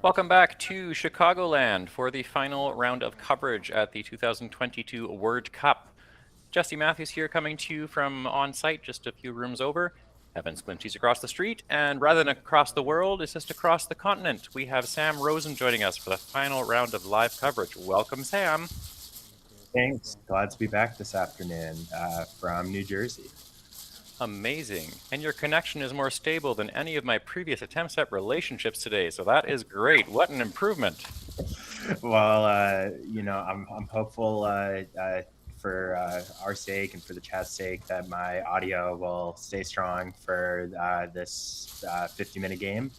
Welcome back to Chicagoland for the final round of coverage at the 2022 Word Cup. Jesse Matthews here coming to you from on-site just a few rooms over. Evan's Clinchy's across the street, and rather than across the world, it's just across the continent. We have Sam Rosin joining us for the final round of live coverage. Welcome, Sam. Thanks. Glad to be back this afternoon from New Jersey. Amazing. And your connection is more stable than any of my previous attempts at relationships today, so that is great. What an improvement. Well, I'm hopeful for our sake and for the chat's sake that my audio will stay strong for this 50-minute game.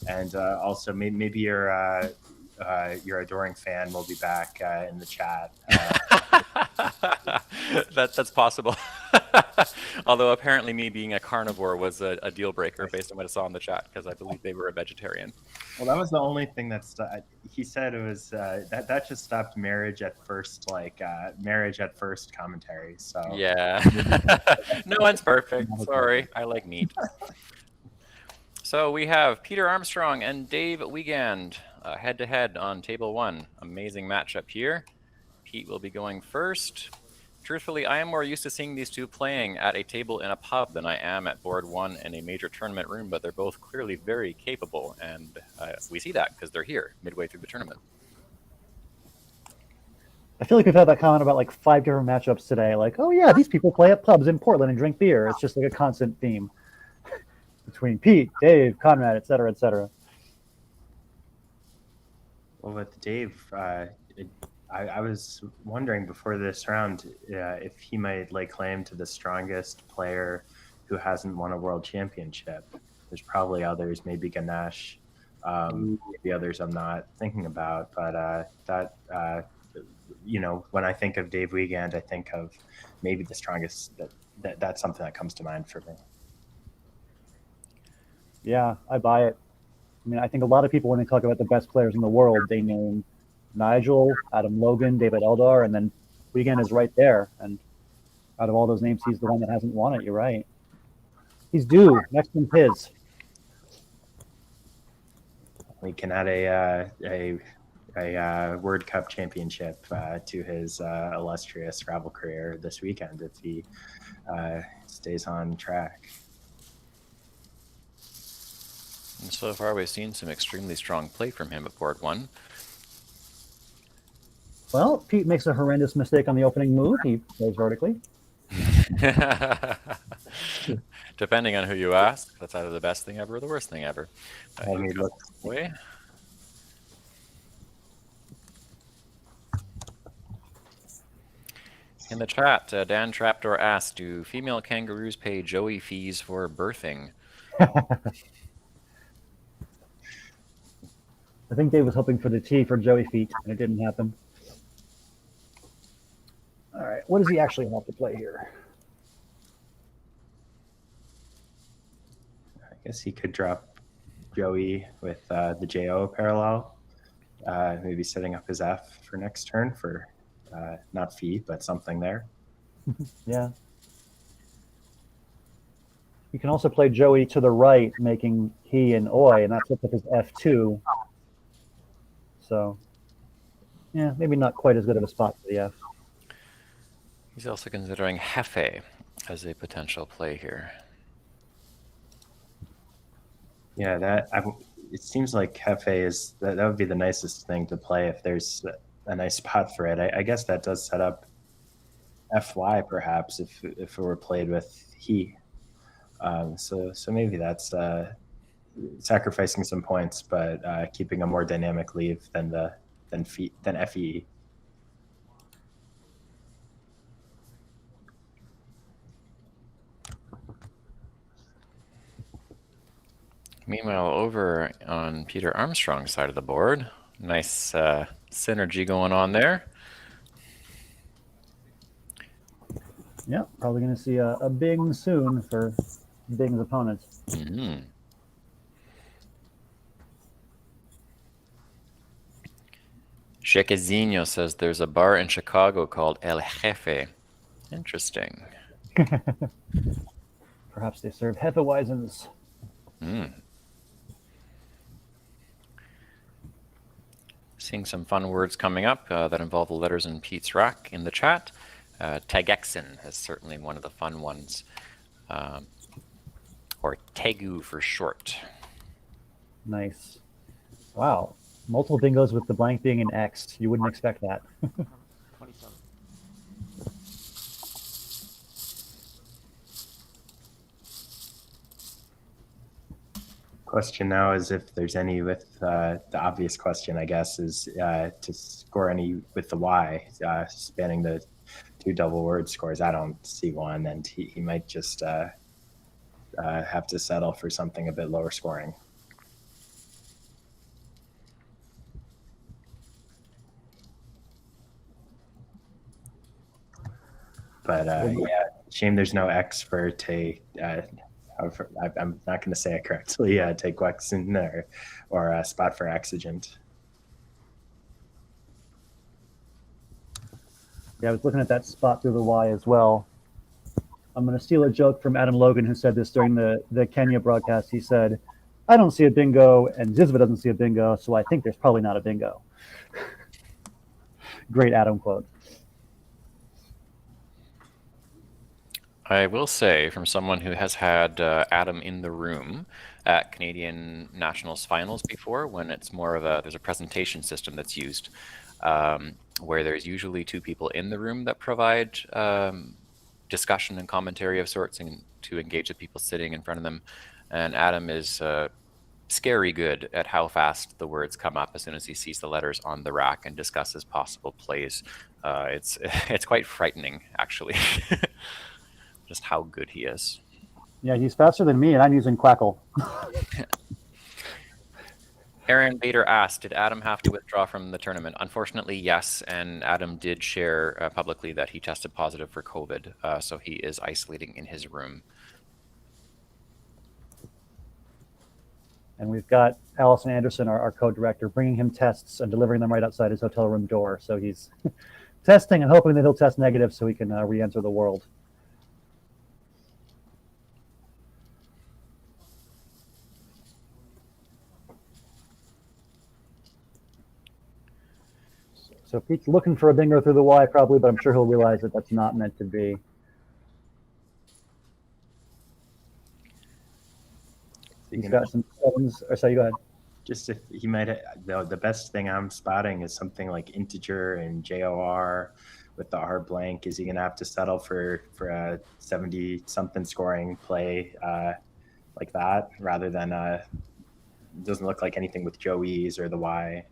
And also maybe your adoring fan will be back in the chat. That's possible. Although apparently me being a carnivore was a deal breaker based on what I saw in the chat, because I believe they were a vegetarian. Well, that was the only thing that he said it was that just stopped marriage at first commentary. So yeah, no one's perfect. Sorry, I like meat. So we have Peter Armstrong and Dave Wiegand head to head on table one. Amazing matchup here. Pete will be going first. Truthfully, I am more used to seeing these two playing at a table in a pub than I am at board one in a major tournament room, but they're both clearly very capable, and we see that because they're here midway through the tournament. I feel like we've had that comment about like 5 different matchups today. Like, oh yeah, these people play at pubs in Portland and drink beer. It's just like a constant theme between Pete, Dave, Conrad, et cetera, et cetera. Well, with Dave, I was wondering before this round if he might lay claim to the strongest player who hasn't won a world championship. There's probably others, maybe Ganesh, maybe others I'm not thinking about. But when I think of Dave Wiegand, I think of maybe the strongest. That's something that comes to mind for me. Yeah, I buy it. I mean, I think a lot of people, when they talk about the best players in the world, they name Nigel, Adam Logan, David Eldar, and then Wiegand is right there. And out of all those names, he's the one that hasn't won it. You're right. He's due. Next one's his. We can add a Word Cup championship to his illustrious Scrabble career this weekend if he stays on track. And so far, we've seen some extremely strong play from him at board one. Well, Pete makes a horrendous mistake on the opening move. He plays vertically. Depending on who you ask, that's either the best thing ever or the worst thing ever. Way. In the chat, Dan Trapdoor asked, do female kangaroos pay Joey fees for birthing? I think Dave was hoping for the T for Joey feet, and it didn't happen. All right, what does he actually have to play here? I guess he could drop Joey with the JO parallel, maybe setting up his F for next turn for not fee, but something there. Yeah. You can also play Joey to the right, making he and Oi, and that sets up his F2. So, yeah, maybe not quite as good of a spot for the F. He's also considering Hefe as a potential play here. Yeah, it seems like Hefe is that would be the nicest thing to play if there's a nice spot for it. I guess that does set up FY perhaps if it were played with he. So maybe that's sacrificing some points, but keeping a more dynamic leave than FE. Meanwhile, over on Peter Armstrong's side of the board, nice synergy going on there. Yeah, probably going to see a Bing soon for Bing's opponents. Mm-hmm. Chequezinho says there's a bar in Chicago called El Jefe. Interesting. Perhaps they serve Hefeweizens. Mm. Seeing some fun words coming up that involve the letters in Pete's rack in the chat. Tagexin is certainly one of the fun ones. Or Tegu for short. Nice. Wow. Multiple bingos with the blank being an X. You wouldn't expect that. 27. Question now is if there's any with the obvious question, I guess, is to score any with the Y, spanning the 2 double word scores. I don't see one, and he might just have to settle for something a bit lower scoring. But yeah, shame there's no X for I'm not going to say it correctly. Take Wexen or spot for exigent. Yeah, I was looking at that spot through the Y as well. I'm going to steal a joke from Adam Logan, who said this during the Kenya broadcast. He said, I don't see a bingo, and Zizva doesn't see a bingo, so I think there's probably not a bingo. Great Adam quote. I will say, from someone who has had Adam in the room at Canadian Nationals finals before, when it's more of there's a presentation system that's used, where there's usually 2 people in the room that provide discussion and commentary of sorts and to engage the people sitting in front of them. And Adam is scary good at how fast the words come up as soon as he sees the letters on the rack and discusses possible plays. It's quite frightening, actually. Just how good he is. Yeah, he's faster than me, and I'm using Quackle. Aaron Bader asked, did Adam have to withdraw from the tournament? Unfortunately, yes, and Adam did share publicly that he tested positive for COVID, so he is isolating in his room. And we've got Allison Anderson, our co-director, bringing him tests and delivering them right outside his hotel room door. So he's testing and hoping that he'll test negative so he can re-enter the world. So Pete's looking for a bingo through the Y probably, but I'm sure he'll realize that that's not meant to be. He's got some sevens. Or sorry, go ahead. Just if he might, the best thing I'm spotting is something like integer and JOR with the R blank. Is he going to have to settle for a 70-something scoring play like that rather than it doesn't look like anything with Joey's or the Y?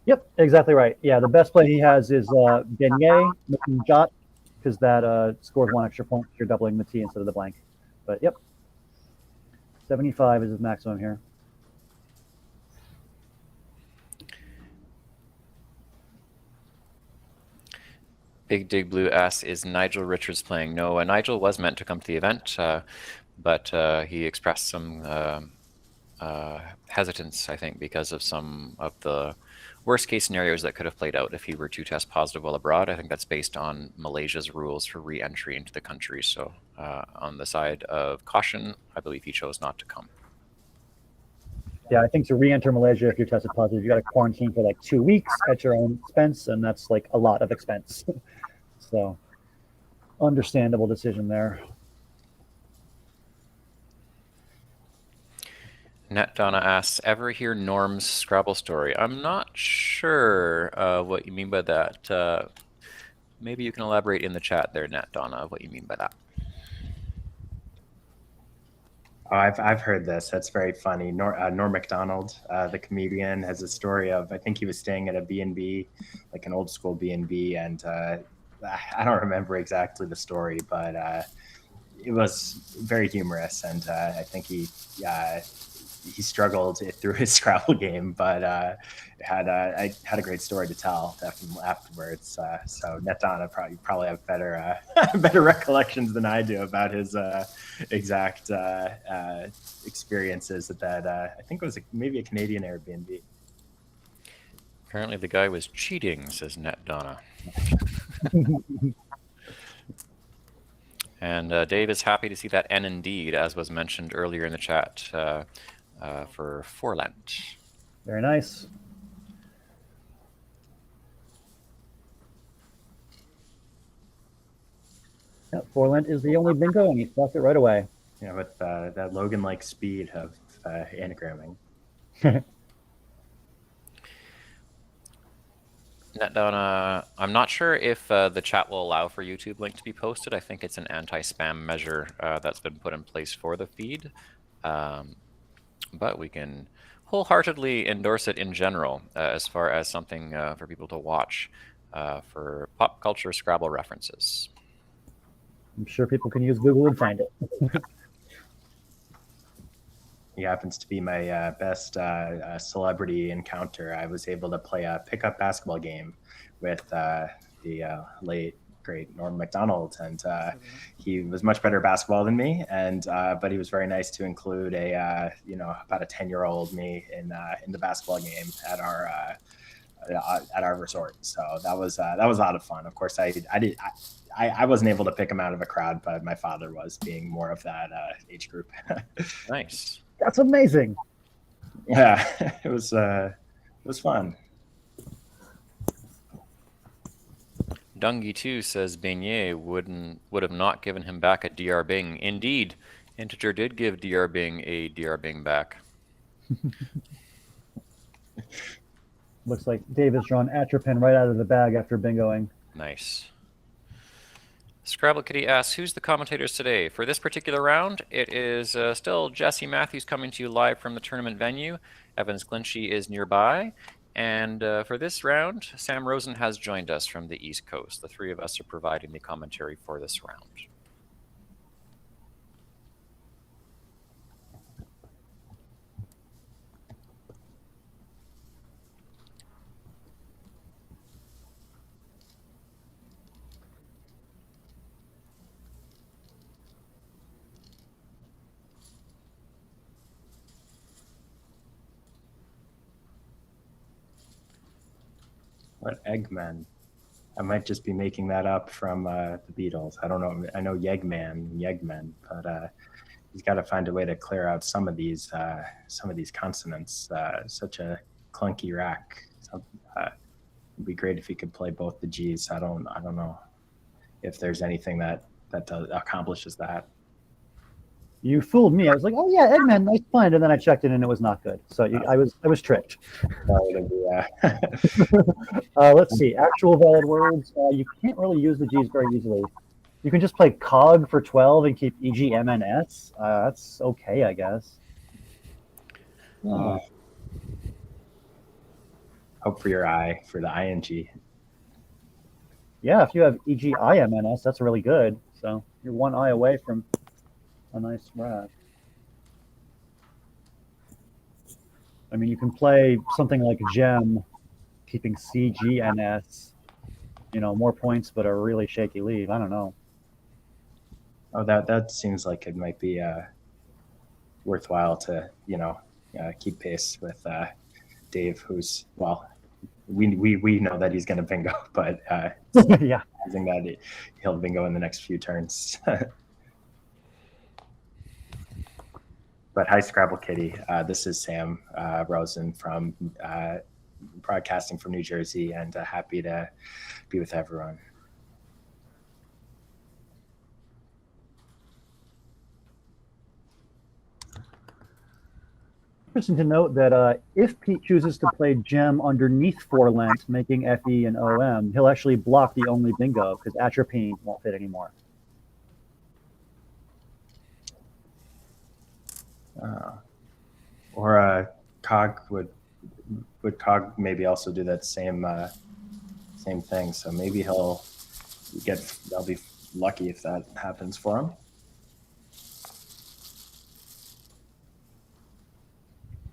Yep, exactly right. Yeah, the best play he has is Beignet, making Jot, because that scores 1 extra point if you're doubling the T instead of the blank. But yep, 75 is his maximum here. Big Dig Blue asks, is Nigel Richards playing? No, Nigel was meant to come to the event, but he expressed some hesitance, I think, because of some of the worst case scenarios that could have played out if he were to test positive while abroad. I think that's based on Malaysia's rules for re-entry into the country. So on the side of caution, I believe he chose not to come. Yeah, I think to re-enter Malaysia, if you're tested positive, you got to quarantine for like 2 weeks at your own expense, and that's like a lot of expense. So understandable decision there. Net Donna asks, ever hear Norm's Scrabble story? I'm not sure what you mean by that. Maybe you can elaborate in the chat there, Net Donna, what you mean by that. Oh, I've heard this. That's very funny. Norm Macdonald, the comedian, has a story of, I think he was staying at a B&B, like an old school B&B, and I don't remember exactly the story, but it was very humorous, and I think he struggled through his Scrabble game, but I had a great story to tell afterwards. So Netdonna probably have better better recollections than I do about his exact experiences at that. I think it was maybe a Canadian Airbnb. Apparently the guy was cheating, says Netdonna. And Dave is happy to see that N indeed, as was mentioned earlier in the chat, for Forlent. Very nice. Yeah, Forlent is the only bingo, and he stuck it right away. Yeah, with that Logan-like speed of anagramming. I'm not sure if the chat will allow for YouTube link to be posted. I think it's an anti-spam measure that's been put in place for the feed. But we can wholeheartedly endorse it in general as far as something for people to watch for pop culture Scrabble references. I'm sure people can use Google and find it. He happens to be my best celebrity encounter. I was able to play a pickup basketball game with the late great Norm Macdonald, and he was much better at basketball than me. And but he was very nice to include a about a 10-year-old me in the basketball game at our resort. So that was a lot of fun. Of course, I wasn't able to pick him out of a crowd, but my father was, being more of that age group. Nice. That's amazing. Yeah, it was fun. Dungy 2 says Beignet would have not given him back a DR Bing. Indeed, Integer did give DR Bing a DR Bing back. Looks like Dave has drawn Atropine right out of the bag after bingoing. Nice. Scrabble Kitty asks, who's the commentators today? For this particular round, it is still Jesse Matthews coming to you live from the tournament venue. Evans Clinchy is nearby. And for this round, Sam Rosin has joined us from the East Coast. The three of us are providing the commentary for this round. What Eggman? I might just be making that up from the Beatles. I don't know. I know Yegman, but he's got to find a way to clear out some of these consonants. Such a clunky rack. So, it'd be great if he could play both the G's. I don't know if there's anything that accomplishes that. You fooled me. I was like, oh yeah, Eggman, nice find, and then I checked it and it was not good. So I was tricked. Let's see. Actual valid words. You can't really use the G's very easily. You can just play cog for 12 and keep EGMNS. That's okay, I guess. Hope for your eye for the ing. Yeah, if you have EGIMNS, that's really good. So you're one eye away from a nice rack. I mean, you can play something like Gem, keeping CGNS, more points, but a really shaky lead. I don't know. Oh, that seems like it might be worthwhile to keep pace with Dave, who's, well, we know that he's going to bingo, but yeah, I think that he'll bingo in the next few turns. But hi, Scrabble Kitty. This is Sam Rosin from broadcasting from New Jersey, and happy to be with everyone. Interesting to note that if Pete chooses to play Gem underneath Forlent, making FE and OM, he'll actually block the only bingo because Atropine won't fit anymore. Or Cog would Cog maybe also do that same thing. So maybe they'll be lucky if that happens for him.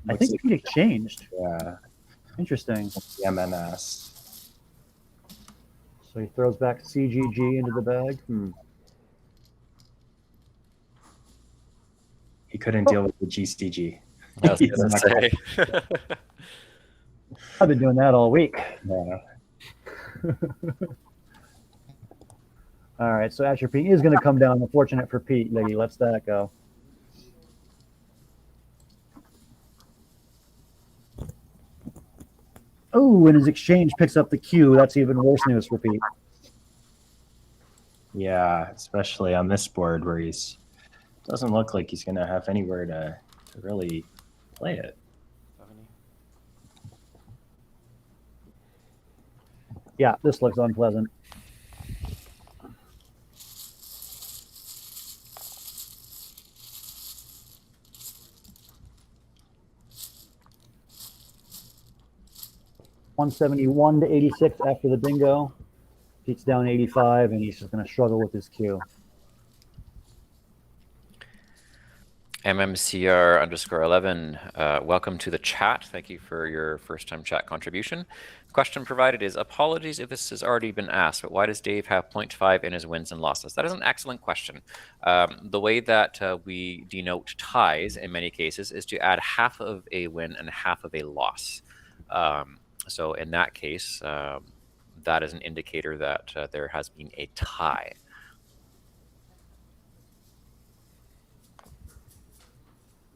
I think Pete exchanged. Yeah. Interesting. MNS. So he throws back CGG into the bag. He couldn't deal with the GCG. I was gonna say. I've been doing that all week. Yeah. All right, so Atropine is going to come down. Unfortunate for Pete. He lets that go. Oh, and his exchange picks up the Q. That's even worse news for Pete. Yeah, especially on this board where he's doesn't look like he's going to have anywhere to really play it. Yeah, this looks unpleasant. $171 to 86 after the bingo. Pete's down 85, and he's just going to struggle with his cue. MMCR_11, welcome to the chat. Thank you for your first-time chat contribution. Question provided is, apologies if this has already been asked, but why does Dave have 0.5 in his wins and losses? That is an excellent question. The way that we denote ties in many cases is to add half of a win and half of a loss. So in that case, that is an indicator that there has been a tie.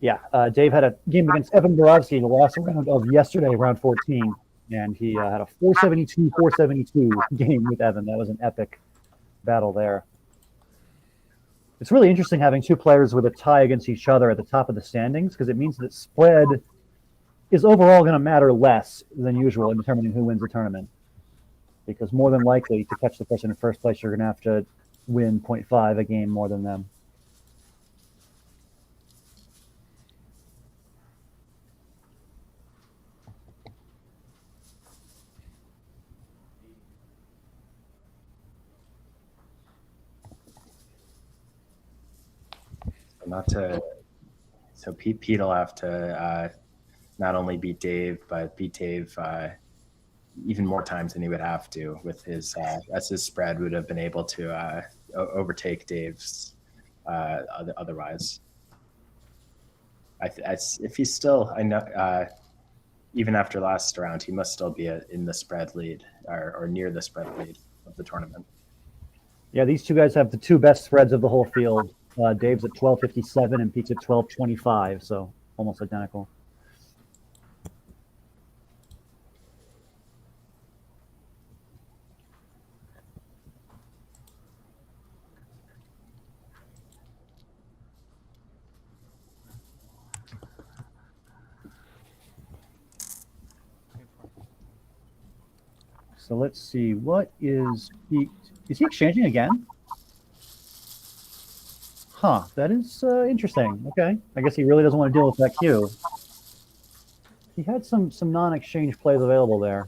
Yeah, Dave had a game against Evan Borowski the last round of yesterday, round 14, and he had a 472-472 game with Evan. That was an epic battle there. It's really interesting having two players with a tie against each other at the top of the standings, because it means that spread is overall going to matter less than usual in determining who wins the tournament. Because more than likely, to catch the person in first place, you're going to have to win 0.5 a game more than them. So Pete will have to not only beat Dave, but beat Dave even more times than he would have to with his as his spread would have been able to overtake Dave's otherwise. If he's still, I know, even after last round, he must still be in the spread lead or near the spread lead of the tournament. Yeah, these two guys have the two best spreads of the whole field. Dave's at 12.57 and Pete's at 12.25, so almost identical. So let's see, what is he exchanging again? Huh, that is interesting. Okay, I guess he really doesn't want to deal with that cue. He had some non-exchange plays available there.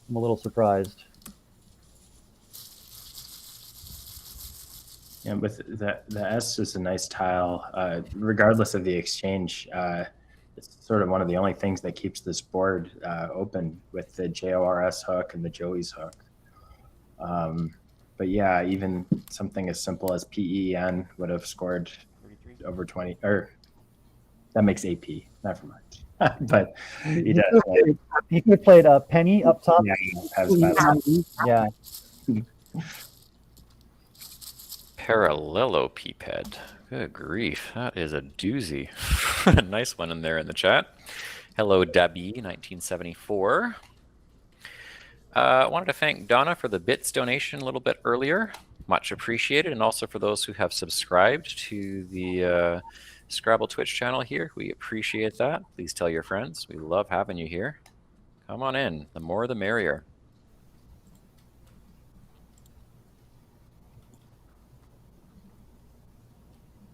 I'm a little surprised. Yeah, with the S is a nice tile, regardless of the exchange. It's sort of one of the only things that keeps this board open with the JORS hook and the Joey's hook. But yeah, even something as simple as PEN would have scored over 20, or that makes AP. Never mind. But he does. He could have played a penny up top. Yeah. Parallelo peephead. Good grief. That is a doozy. Nice one in there in the chat. Hello, Debbie, 1974. I wanted to thank Donna for the bits donation a little bit earlier. Much appreciated. And also for those who have subscribed to the Scrabble Twitch channel here. We appreciate that. Please tell your friends. We love having you here. Come on in. The more the merrier.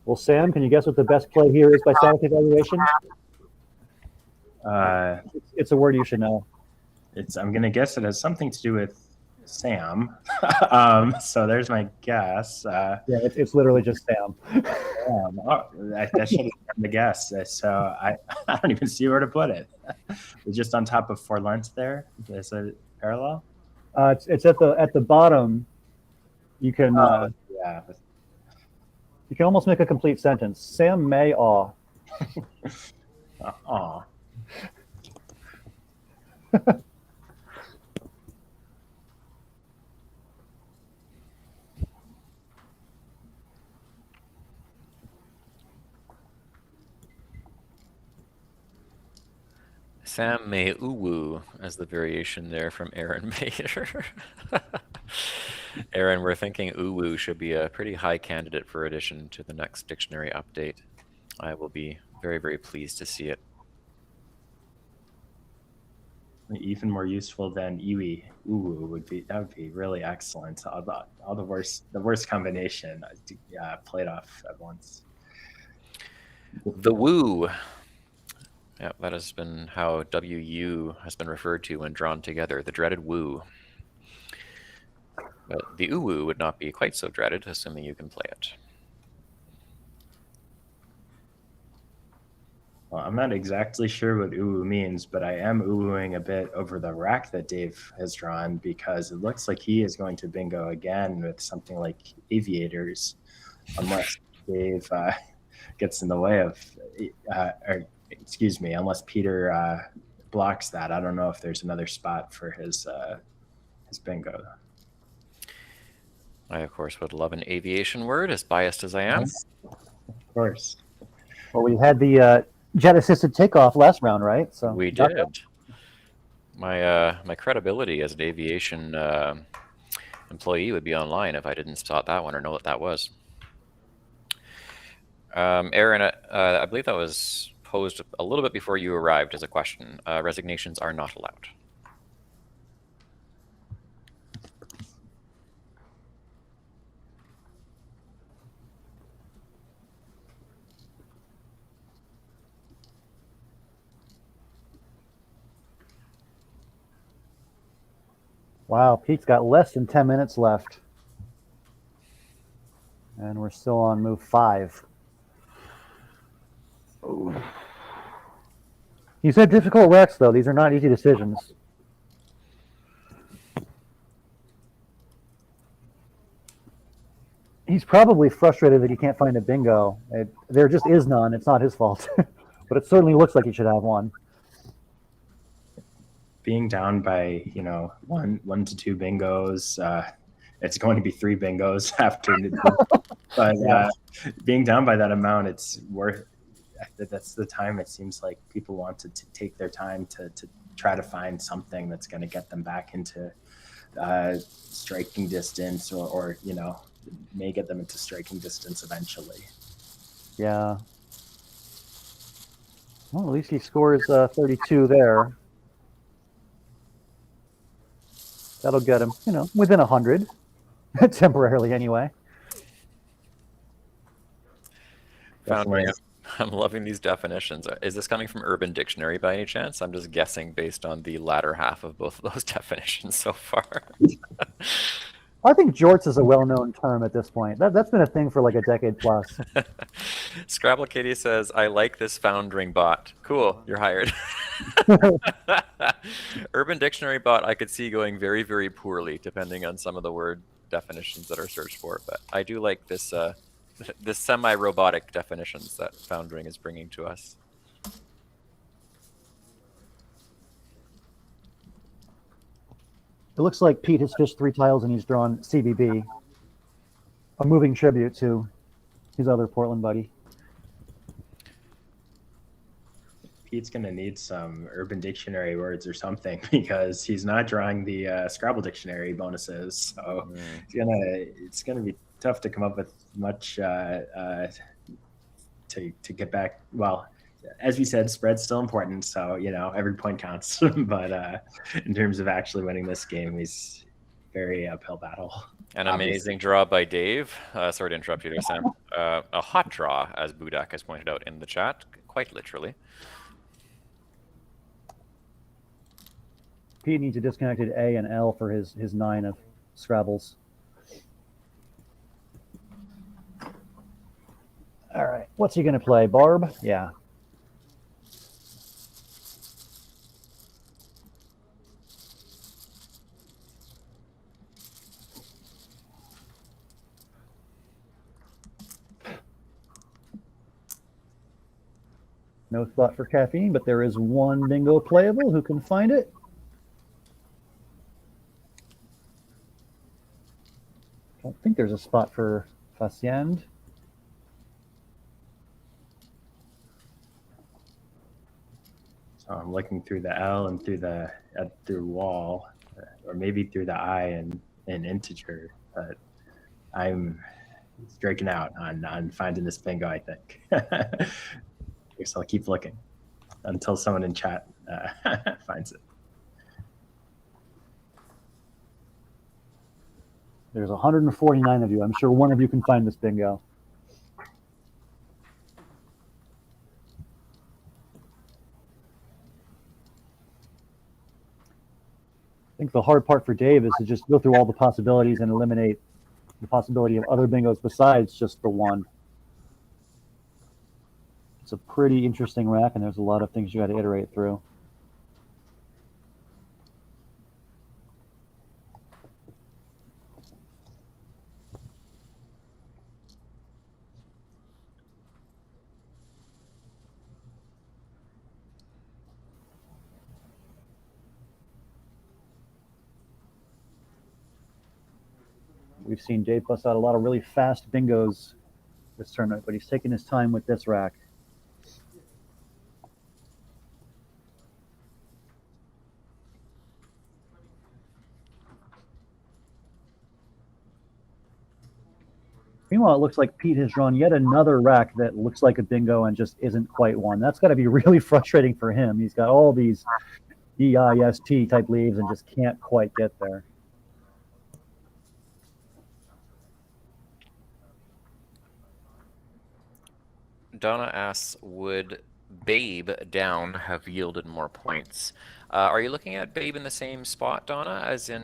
Well, Sam, can you guess what the best play here is by static evaluation? It's a word you should know. I'm going to guess it has something to do with Sam. So there's my guess. Yeah, it's literally just Sam. That should have been the guess. So I don't even see where to put it. It's just on top of four lengths there. Is it parallel? It's at the bottom. You can yeah. You can almost make a complete sentence. Sam may awe. Aw. Sam May Uwu as the variation there from Aaron Mayer. Aaron, we're thinking uwu should be a pretty high candidate for addition to the next dictionary update. I will be very, very pleased to see it. Even more useful than iwi. Uwu would be really excellent. All the worst combination played off at once. The woo. Yeah, that has been how WU has been referred to when drawn together, the dreaded woo. But the uwu would not be quite so dreaded, assuming you can play it. Well, I'm not exactly sure what uwu means, but I am uwuing a bit over the rack that Dave has drawn because it looks like he is going to bingo again with something like aviators, unless Dave gets in the way of, or excuse me, unless Peter blocks that. I don't know if there's another spot for his bingo. I, of course, would love an aviation word, as biased as I am. Yes, of course. Well, we had the jet-assisted takeoff last round, right? So We did. My credibility as an aviation employee would be online if I didn't spot that one or know what that was. Aaron, I believe that was posed a little bit before you arrived as a question. Resignations are not allowed. Wow, Pete's got less than 10 minutes left. And we're still on move 5. Oh. He's had difficult racks, though. These are not easy decisions. He's probably frustrated that he can't find a bingo. There just is none. It's not his fault. But it certainly looks like he should have one. Being down by, one to two bingos, it's going to be 3 bingos after. But being down by that amount, it's worth. That's the time it seems like people want to take their time to try to find something that's going to get them back into striking distance, or may get them into striking distance eventually. Yeah. Well, at least he scores 32 there. That'll get him, within 100, temporarily anyway. Foundry, I'm loving these definitions. Is this coming from Urban Dictionary by any chance? I'm just guessing based on the latter half of both of those definitions so far. I think jorts is a well-known term at this point. That's been a thing for like a decade plus. Scrabble Kitty says, I like this foundering bot. Cool, you're hired. Urban Dictionary bot, I could see going very, very poorly depending on some of the word definitions that are searched for. But I do like this this semi-robotic definitions that Foundering is bringing to us. It looks like Pete has fished 3 tiles and he's drawn CBB, a moving tribute to his other Portland buddy. Pete's going to need some Urban Dictionary words or something because he's not drawing the Scrabble Dictionary bonuses. So it's gonna be tough to come up with much to get back. Well, as we said, spread's still important, so every point counts. But in terms of actually winning this game, he's very uphill battle. An amazing draw by Dave. Sorry to interrupt you there, Sam. A hot draw, as Budak has pointed out in the chat, quite literally. Pete needs a disconnected A and L for his 9 of Scrabbles. All right, what's he going to play? Barb? Yeah. No thought for caffeine, but there is one bingo playable. Who can find it? I don't think there's a spot for Faciend. So I'm looking through the L and through wall, or maybe through the I and integer. but I'm striking out on finding this bingo, I think. I guess I'll keep looking until someone in chat finds it. There's 149 of you. I'm sure one of you can find this bingo. I think the hard part for Dave is to just go through all the possibilities and eliminate the possibility of other bingos besides just the one. It's a pretty interesting rack, and there's a lot of things you got to iterate through. We've seen Dave bust out a lot of really fast bingos this tournament, but he's taking his time with this rack. Meanwhile, it looks like Pete has drawn yet another rack that looks like a bingo and just isn't quite one. That's got to be really frustrating for him. He's got all these DIST type leaves and just can't quite get there. Donna asks, would Babe down have yielded more points? Are you looking at Babe in the same spot, Donna, as in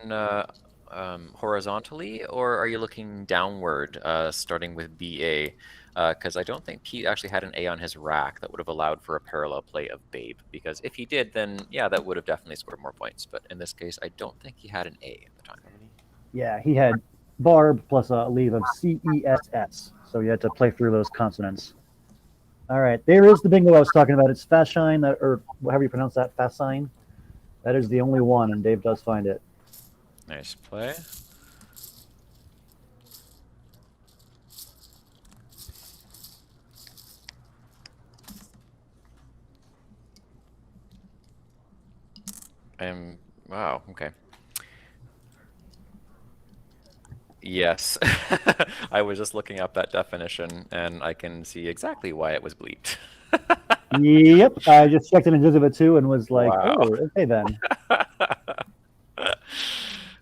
horizontally, or are you looking downward, starting with BA? Because I don't think Pete actually had an A on his rack that would have allowed for a parallel play of Babe. Because if he did, then yeah, that would have definitely scored more points. But in this case, I don't think he had an A at the time. Yeah, he had Barb plus a leave of CESS, so he had to play through those consonants. All right, there is the bingo I was talking about. It's Fascine, or however you pronounce that, Fascine. That is the only one, and Dave does find it. Nice play. Wow, okay. Yes, I was just looking up that definition, and I can see exactly why it was bleeped. Yep, I just checked it in Joseph too and was like, Wow. oh, okay then.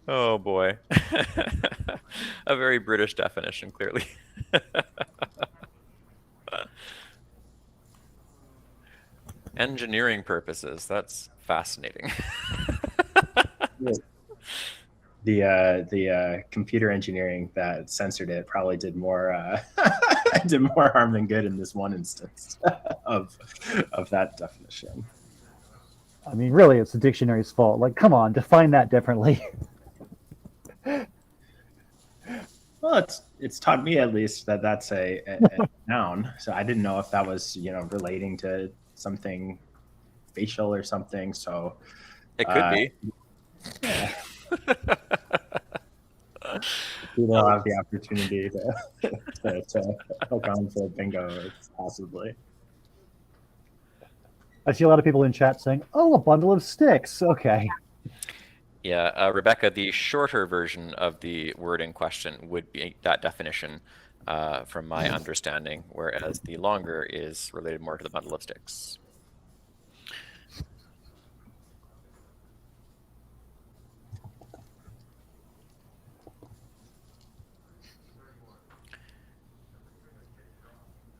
Oh boy. A very British definition, clearly. Engineering purposes, that's fascinating. The computer engineering that censored it probably did more did more harm than good in this one instance of that definition. I mean, really, it's the dictionary's fault. Like, come on, define that differently. Well, it's taught me at least that that's a noun. So I didn't know if that was relating to something facial or something. So It could be. Yeah. People have the opportunity to hook on for bingo, possibly. I see a lot of people in chat saying, oh, a bundle of sticks. Okay. Yeah, Rebecca, the shorter version of the word in question would be that definition, from my understanding, whereas the longer is related more to the bundle of sticks.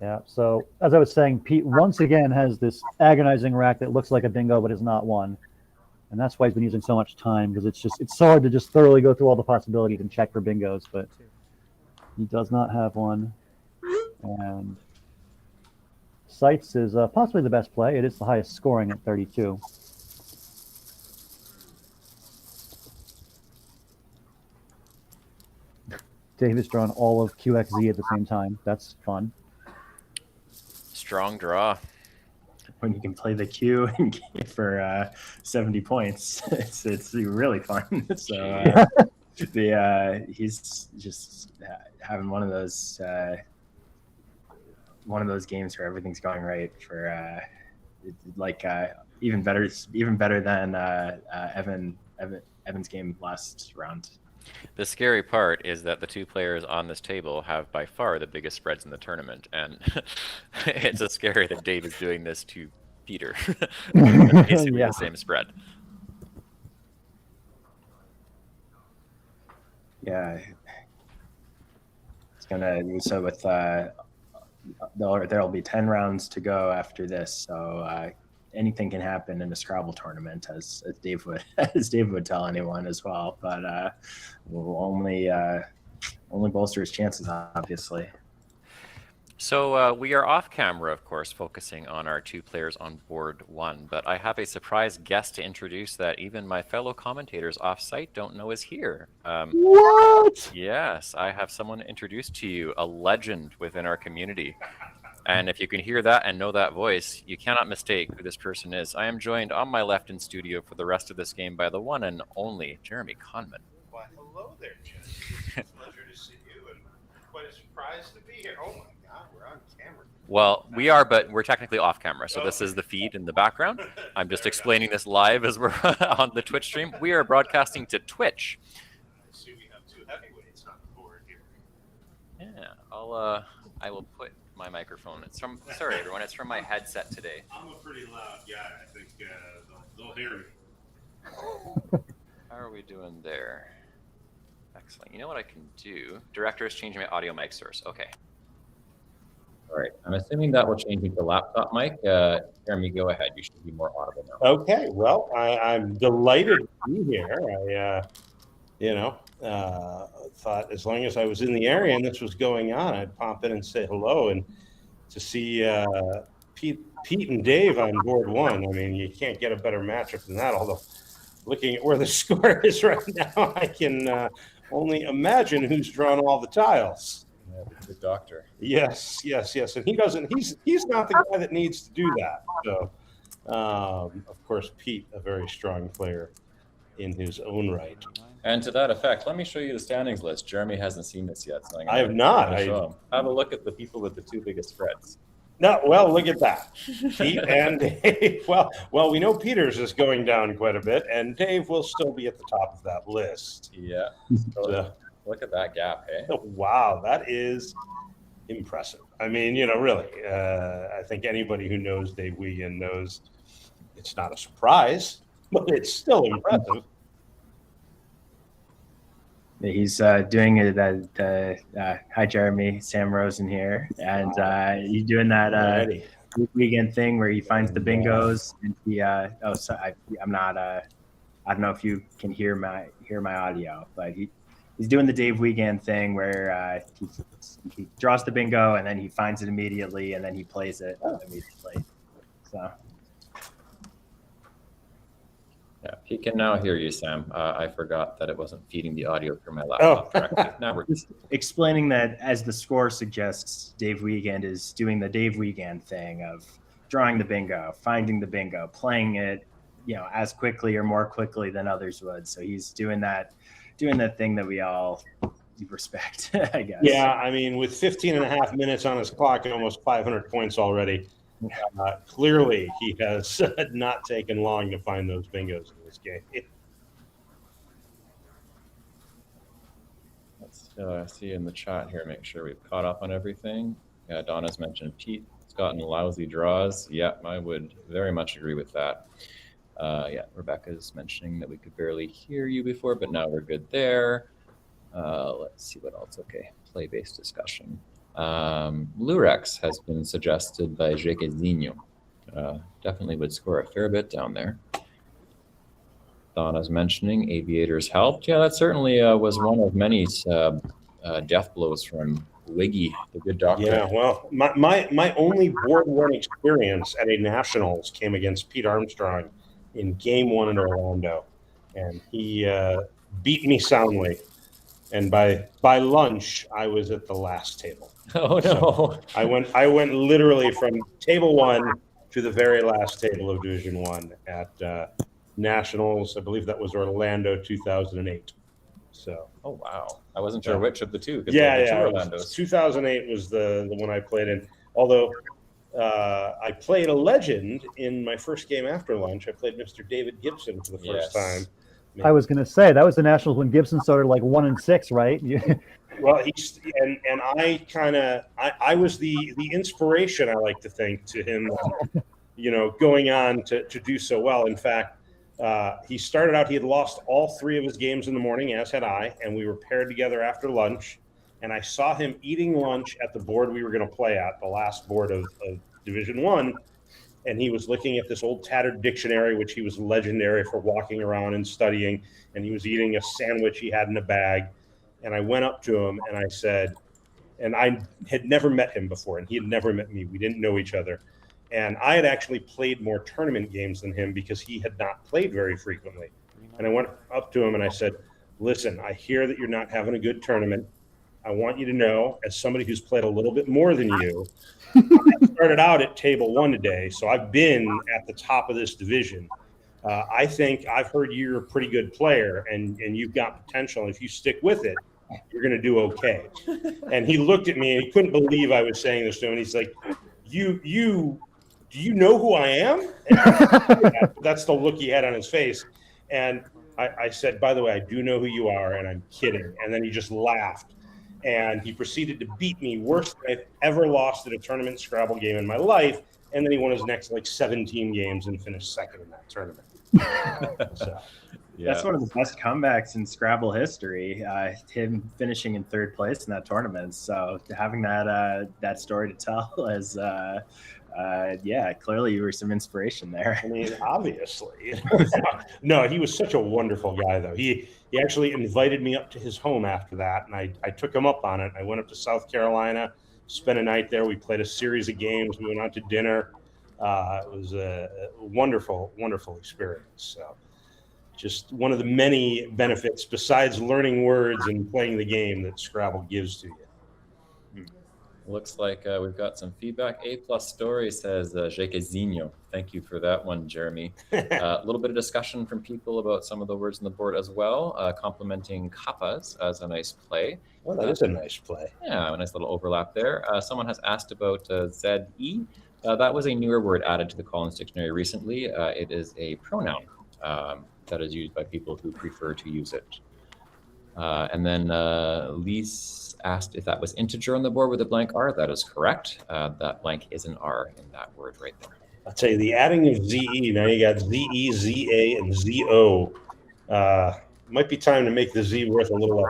Yeah, so as I was saying, Pete once again has this agonizing rack that looks like a bingo but is not one. And that's why he's been using so much time, because it's so hard to just thoroughly go through all the possibilities and check for bingos, but he does not have one. And Sights is possibly the best play. It is the highest scoring at 32. Dave has drawn all of QXZ at the same time. That's fun. Strong draw. When you can play the Q and get for 70 points, it's really fun. So he's just having one of those games where everything's going right for even better than Evan's game last round. The scary part is that the two players on this table have by far the biggest spreads in the tournament, and it's just scary that Dave is doing this to Peter. It's basically Yeah. the same spread. Yeah. It's gonna so with there'll be 10 rounds to go after this, so anything can happen in a Scrabble tournament, as Dave would as Dave would tell anyone as well. But will only bolster his chances, obviously. So we are off camera, of course, focusing on our two players on board one, but I have a surprise guest to introduce that even my fellow commentators off-site don't know is here. What? Yes, I have someone to introduce to you, a legend within our community. And if you can hear that and know that voice, you cannot mistake who this person is. I am joined on my left in studio for the rest of this game by the one and only Jeremy Conman. Why, hello there, Jen. It's a pleasure to see you, and quite a surprise to be here. Oh my God, we're on camera. Well, we are, but we're technically off camera. So this is the feed in the background. I'm just explaining this live as we're on the Twitch stream. We are broadcasting to Twitch. I see we have two heavyweights on the board here. Yeah, I will put my microphone. It's from, sorry everyone, it's from my headset today. I'm a pretty loud guy. I think they'll hear me. How are we doing there? Excellent. You know what I can do? Director is changing my audio mic source. Okay. All right. I'm assuming that will change me to laptop mic. Jeremy, go ahead. You should be more audible now. Okay, well, I'm delighted to be here. I thought as long as I was in the area and this was going on, I'd pop in and say hello. And to see Pete and Dave on board one, I mean, you can't get a better matchup than that. Although, looking at where the score is right now, I can only imagine who's drawn all the tiles. Yeah, the doctor. Yes, and he doesn't. He's not the guy that needs to do that. So, of course, Pete, a very strong player in his own right. And to that effect, let me show you the standings list. Jeremy hasn't seen this yet, so I have not. Have a look at the people with the two biggest spreads. No, well, look at that. Pete and Dave. Well, we know Peter's is going down quite a bit, and Dave will still be at the top of that list. Yeah. So, Look at that gap, hey? wow, that is impressive. I mean, really, I think anybody who knows Dave Wiegand knows it's not a surprise, but it's still impressive. He's doing it hi Jeremy, Sam Rosin here, and he's doing that weekend thing where he finds the bingos, and he I'm not I don't know if you can hear my audio, but he's doing the Dave Wiegand thing where he draws the bingo and then he finds it immediately and then he plays it immediately. So. Yeah, he can now hear you, Sam. I forgot that it wasn't feeding the audio through my laptop correctly. Now we're just explaining that, as the score suggests, Dave Wiegand is doing the Dave Wiegand thing of drawing the bingo, finding the bingo, playing it, as quickly or more quickly than others would. So he's doing that thing that we all respect, I guess. Yeah, I mean, with 15 and a half minutes on his clock and almost 500 points already, clearly he has not taken long to find those bingos in this game. Let's see in the chat here, make sure we've caught up on everything. Yeah, Donna's mentioned Pete's gotten lousy draws. Yeah, I would very much agree with that. Yeah, Rebecca's mentioning that we could barely hear you before, but now we're good there. Let's see what else. Okay, play-based discussion. Lurex has been suggested by Jequezinho. Definitely would score a fair bit down there. Donna's mentioning Aviators helped. Yeah, that certainly was one of many death blows from Wiggy, the good doctor. Yeah, well, my only board one experience at a Nationals came against Pete Armstrong in Game 1 in Orlando, and he beat me soundly. And by lunch, I was at the last table. Oh no! So I went literally from table 1 to the very last table of Division 1 at Nationals. I believe that was Orlando 2008. So. Oh wow! I wasn't sure which of the two. Yeah. 2008 was the one I played in. Although I played a legend in my first game after lunch. I played Mr. David Gibson for the first time. I was going to say that was the Nationals when Gibson started like 1-6, right? Well, I was the inspiration, I like to think, to him, going on to do so well. In fact, he started out, he had lost all 3 of his games in the morning, as had I, and we were paired together after lunch. And I saw him eating lunch at the board we were going to play at, the last board of Division One. And he was looking at this old tattered dictionary, which he was legendary for walking around and studying. And he was eating a sandwich he had in a bag. And I went up to him and I said, and I had never met him before, and he had never met me. We didn't know each other. And I had actually played more tournament games than him because he had not played very frequently. And I went up to him and I said, listen, I hear that you're not having a good tournament. I want you to know, as somebody who's played a little bit more than you, I started out at table 1 today, so I've been at the top of this division. I think I've heard you're a pretty good player, and you've got potential. And if you stick with it, you're going to do okay. And he looked at me, and he couldn't believe I was saying this to him. And he's like, do you know who I am? And that's the look he had on his face. And I said, by the way, I do know who you are, and I'm kidding. And then he just laughed. And he proceeded to beat me worse than I've ever lost at a tournament Scrabble game in my life. And then he won his next 17 games and finished second in that tournament. So, yeah. That's one of the best comebacks in Scrabble history. Him finishing in 3rd place in that tournament. So having that story to tell is, clearly you were some inspiration there. I mean, obviously. No, he was such a wonderful guy, though. He actually invited me up to his home after that, and I took him up on it. I went up to South Carolina, spent a night there. We played a series of games. We went out to dinner. It was a wonderful, wonderful experience. So just one of the many benefits besides learning words and playing the game that Scrabble gives to you. Looks like we've got some feedback. A+ story says Jequezinho. Thank you for that one, Jeremy. A little bit of discussion from people about some of the words on the board as well, complimenting capas as a nice play. Well, that is a nice play. Yeah, a nice little overlap there. Someone has asked about ZE. That was a newer word added to the Collins Dictionary recently. It is a pronoun that is used by people who prefer to use it. And then Lise asked if that was integer on the board with a blank R. That is correct. That blank is an R in that word right there. I'll tell you, the adding of ZE, now you got ZE, ZA, and ZO. Might be time to make the Z worth a little,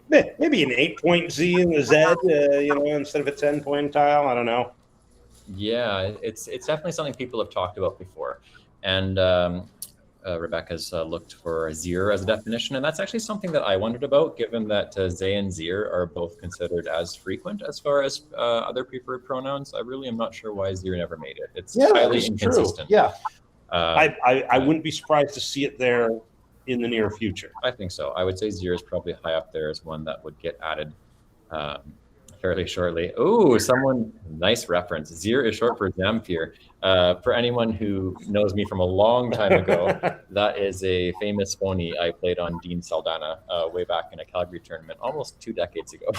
maybe an 8-point Z in the Z, instead of a 10-point tile. I don't know. Yeah, it's definitely something people have talked about before. And Rebecca's looked for Zir as a definition, and that's actually something that I wondered about, given that Zay and Zir are both considered as frequent as far as other preferred pronouns. I really am not sure why Zir never made it. It's highly inconsistent. True. Yeah, I wouldn't be surprised to see it there in the near future. I think so. I would say Zir is probably high up there as one that would get added fairly shortly. Oh, nice reference. Zir is short for Zamfir. For anyone who knows me from a long time ago, that is a famous phony I played on Dean Saldana way back in a Calgary tournament almost 2 decades ago.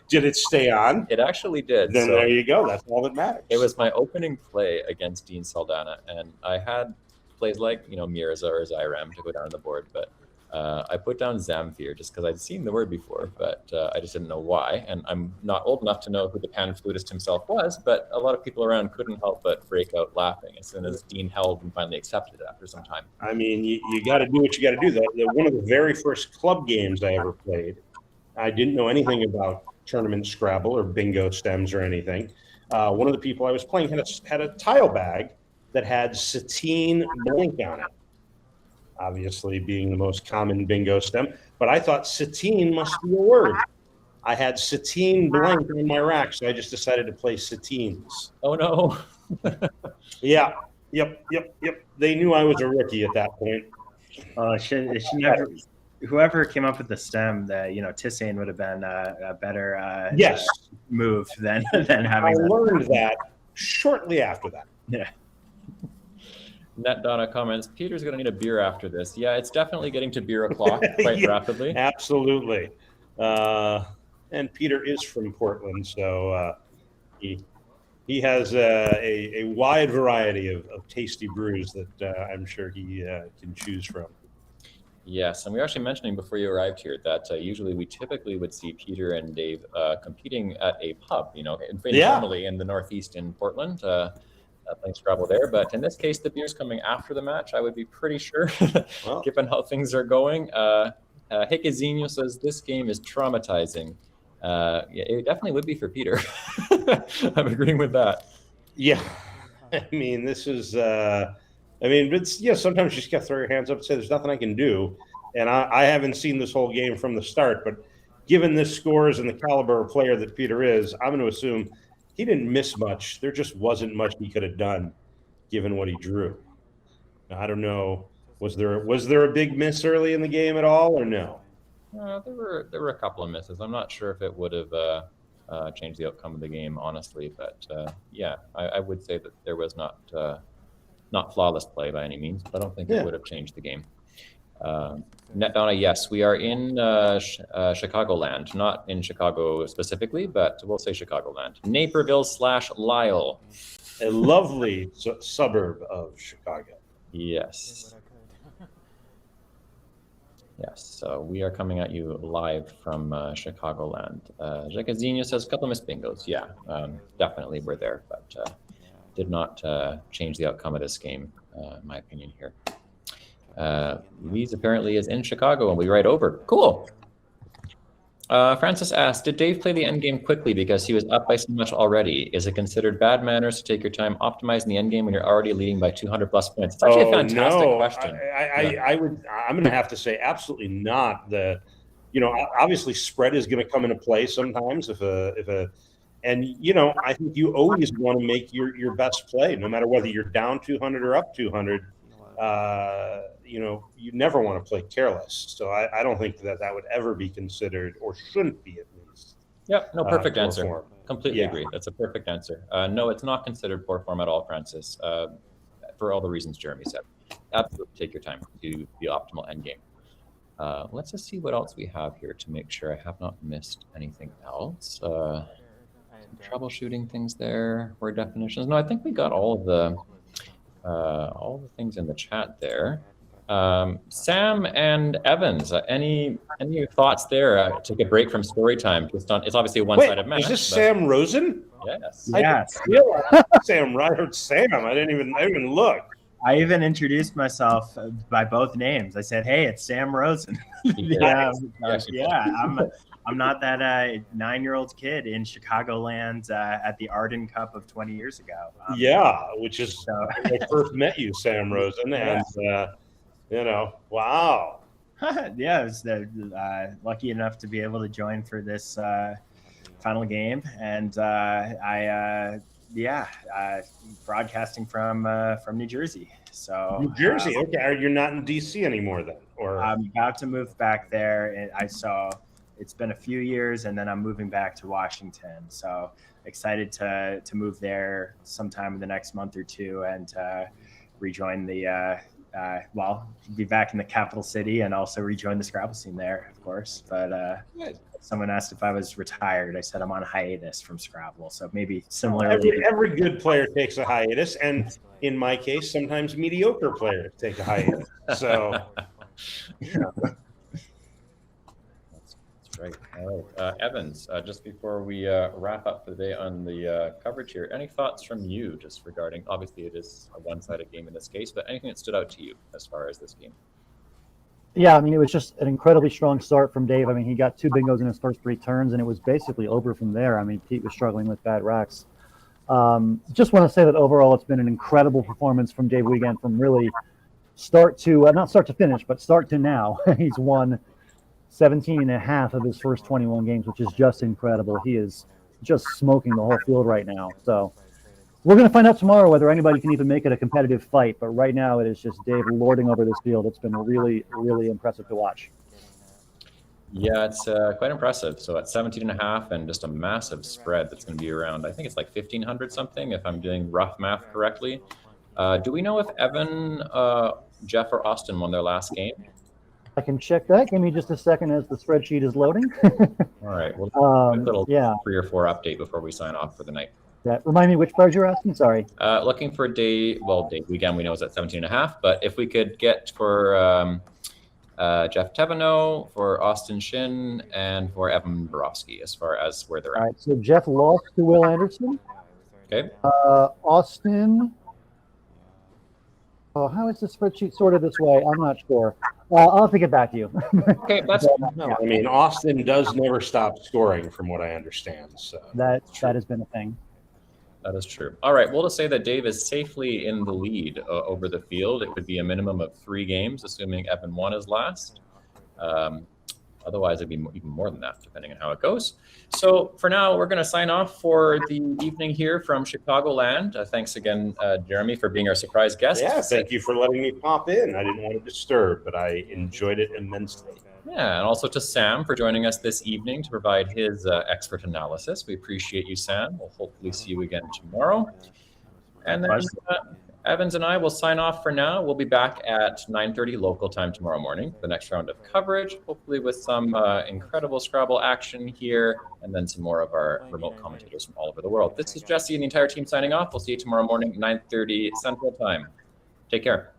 Did it stay on? It actually did. Then there you go. That's all that matters. It was my opening play against Dean Saldana, and I had plays like Mirza or Zyram to go down the board, but I put down Zamfir just because I'd seen the word before, but I just didn't know why. And I'm not old enough to know who the pan flutist himself was, but a lot of people around couldn't help but break out laughing as soon as Dean held and finally accepted it after some time. I mean, you got to do what you got to do. One of the very first club games I ever played, I didn't know anything about tournament Scrabble or bingo stems or anything. One of the people I was playing had a tile bag that had Satine blank on it. Obviously being the most common bingo stem, but I thought Satine must be a word. I had Satine blank in my rack, so I just decided to play Satines. Oh no. Yeah. Yep. They knew I was a rookie at that point. Whoever came up with the stem, that Tissane would have been a better move than having. I learned that shortly after that. Yeah. Net Donna comments, Peter's going to need a beer after this. Yeah, it's definitely getting to beer o'clock quite rapidly. Absolutely. And Peter is from Portland, so he he has a wide variety of tasty brews that I'm sure he can choose from. Yes, and we were actually mentioning before you arrived here that usually we typically would see Peter and Dave competing at a pub, informally in the Northeast in Portland, playing Scrabble there. But in this case, the beer's coming after the match, I would be pretty sure, Well, given how things are going. Hikezinho says this game is traumatizing. Yeah, it definitely would be for Peter. I'm agreeing with that. yeah, I mean, this is. It's sometimes you just got to throw your hands up and say, "There's nothing I can do." And I haven't seen this whole game from the start, but given this scores and the caliber of player that Peter is, I'm going to assume he didn't miss much. There just wasn't much he could have done, given what he drew. Now, I don't know. Was there a big miss early in the game at all, or no? There were a couple of misses. I'm not sure if it would have changed the outcome of the game, honestly. But yeah, I would say that there was not flawless play by any means, but I don't think it would have changed the game. NetDonna, yes, we are in Chicagoland, not in Chicago specifically, but we'll say Chicagoland. Naperville/Lisle. A lovely suburb of Chicago. Yes. Yes, so we are coming at you live from Chicagoland. Jacazino says a couple of missed bingos. Yeah, definitely we're there, but did not change the outcome of this game, in my opinion here. Louise apparently is in Chicago and we ride over. Cool. Francis asked, did Dave play the endgame quickly because he was up by so much already? Is it considered bad manners to take your time optimizing the endgame when you're already leading by 200 plus points? It's actually a fantastic question. I'm going to have to say absolutely not. Obviously spread is going to come into play sometimes I think you always want to make your best play, no matter whether you're down 200 or up 200. You never want to play careless. So I don't think that would ever be considered, or shouldn't be at least. Yep, no, perfect answer. Form. Completely agree. That's a perfect answer. No, it's not considered poor form at all, Francis, for all the reasons Jeremy said. Absolutely take your time to do the optimal endgame. Let's just see what else we have here to make sure I have not missed anything else. Troubleshooting things there, word definitions. No, I think we got all the things in the chat there. Sam and Evans, any thoughts there? Took a break from story time. It's obviously a one-sided match. Is this Sam Rosin? Yes. Yes. Sam. I heard Sam. I didn't even look. I even introduced myself by both names. I said, "Hey, it's Sam Rosin." I'm not that 9-year-old kid in Chicagoland at the Arden Cup of 20 years ago. Which is when I first met you, Sam Rosin, and wow. Yeah, I was lucky enough to be able to join for this final game, and broadcasting from New Jersey. So New Jersey, okay. You're not in DC anymore then, or I'm about to move back there, and it's been a few years, and then I'm moving back to Washington. So excited to move there sometime in the next month or two and rejoin be back in the capital city and also rejoin the Scrabble scene there, of course. But someone asked if I was retired. I said I'm on hiatus from Scrabble. So maybe similar. Every good player takes a hiatus, and in my case, sometimes mediocre players take a hiatus. So. Right. All right. Evans, just before we wrap up for the day on the coverage here, any thoughts from you just regarding, obviously it is a one-sided game in this case, but anything that stood out to you as far as this game? Yeah, I mean, it was just an incredibly strong start from Dave. I mean, he got 2 bingos in his first 3 turns, and it was basically over from there. I mean, Pete was struggling with bad racks. Just want to say that overall it's been an incredible performance from Dave Wiegand from really start to, not start to finish, but start to now. He's won 17 and a half of his first 21 games, which is just incredible. He is just smoking the whole field right now. So we're going to find out tomorrow whether anybody can even make it a competitive fight. But right now it is just Dave lording over this field. It's been really, really impressive to watch. Yeah, it's quite impressive. So at 17 and a half and just a massive spread that's going to be around, I think it's like 1,500 something, if I'm doing rough math correctly. Do we know if Evan, Jeff, or Austin won their last game? I can check that. Give me just a second as the spreadsheet is loading. All right. Well, a little 3 or 4 update before we sign off for the night. Yeah. Remind me which players you're asking. Sorry. Looking for Dave Wiegand we know is at 17.5, but if we could get for Jeff Tebano, for Austin Shin, and for Evan Borowski as far as where they're All at. right. So Jeff lost to Will Anderson. Okay. Austin. Oh, how is the spreadsheet sorted this way? I'm not sure. I'll have to get back to you. Okay, that's No, I mean, Austin does never stop scoring, from what I understand. So that has been a thing. That is true. All right, we'll just say that Dave is safely in the lead over the field. It could be a minimum of 3 games, assuming Evan won his last. Otherwise, it'd be even more than that, depending on how it goes. So for now, we're going to sign off for the evening here from Chicagoland. Thanks again, Jeremy, for being our surprise guest. yeah, thank you for letting me pop in. I didn't want to disturb, but I enjoyed it immensely. Yeah, and also to Sam for joining us this evening to provide his expert analysis. We appreciate you, Sam. We'll hopefully see you again tomorrow. And then Evans and I will sign off for now. We'll be back at 9:30 local time tomorrow morning for the next round of coverage, hopefully with some incredible Scrabble action here, and then some more of our remote commentators from all over the world. This is Jesse and the entire team signing off. We'll see you tomorrow morning, 9:30 Central Time. Take care.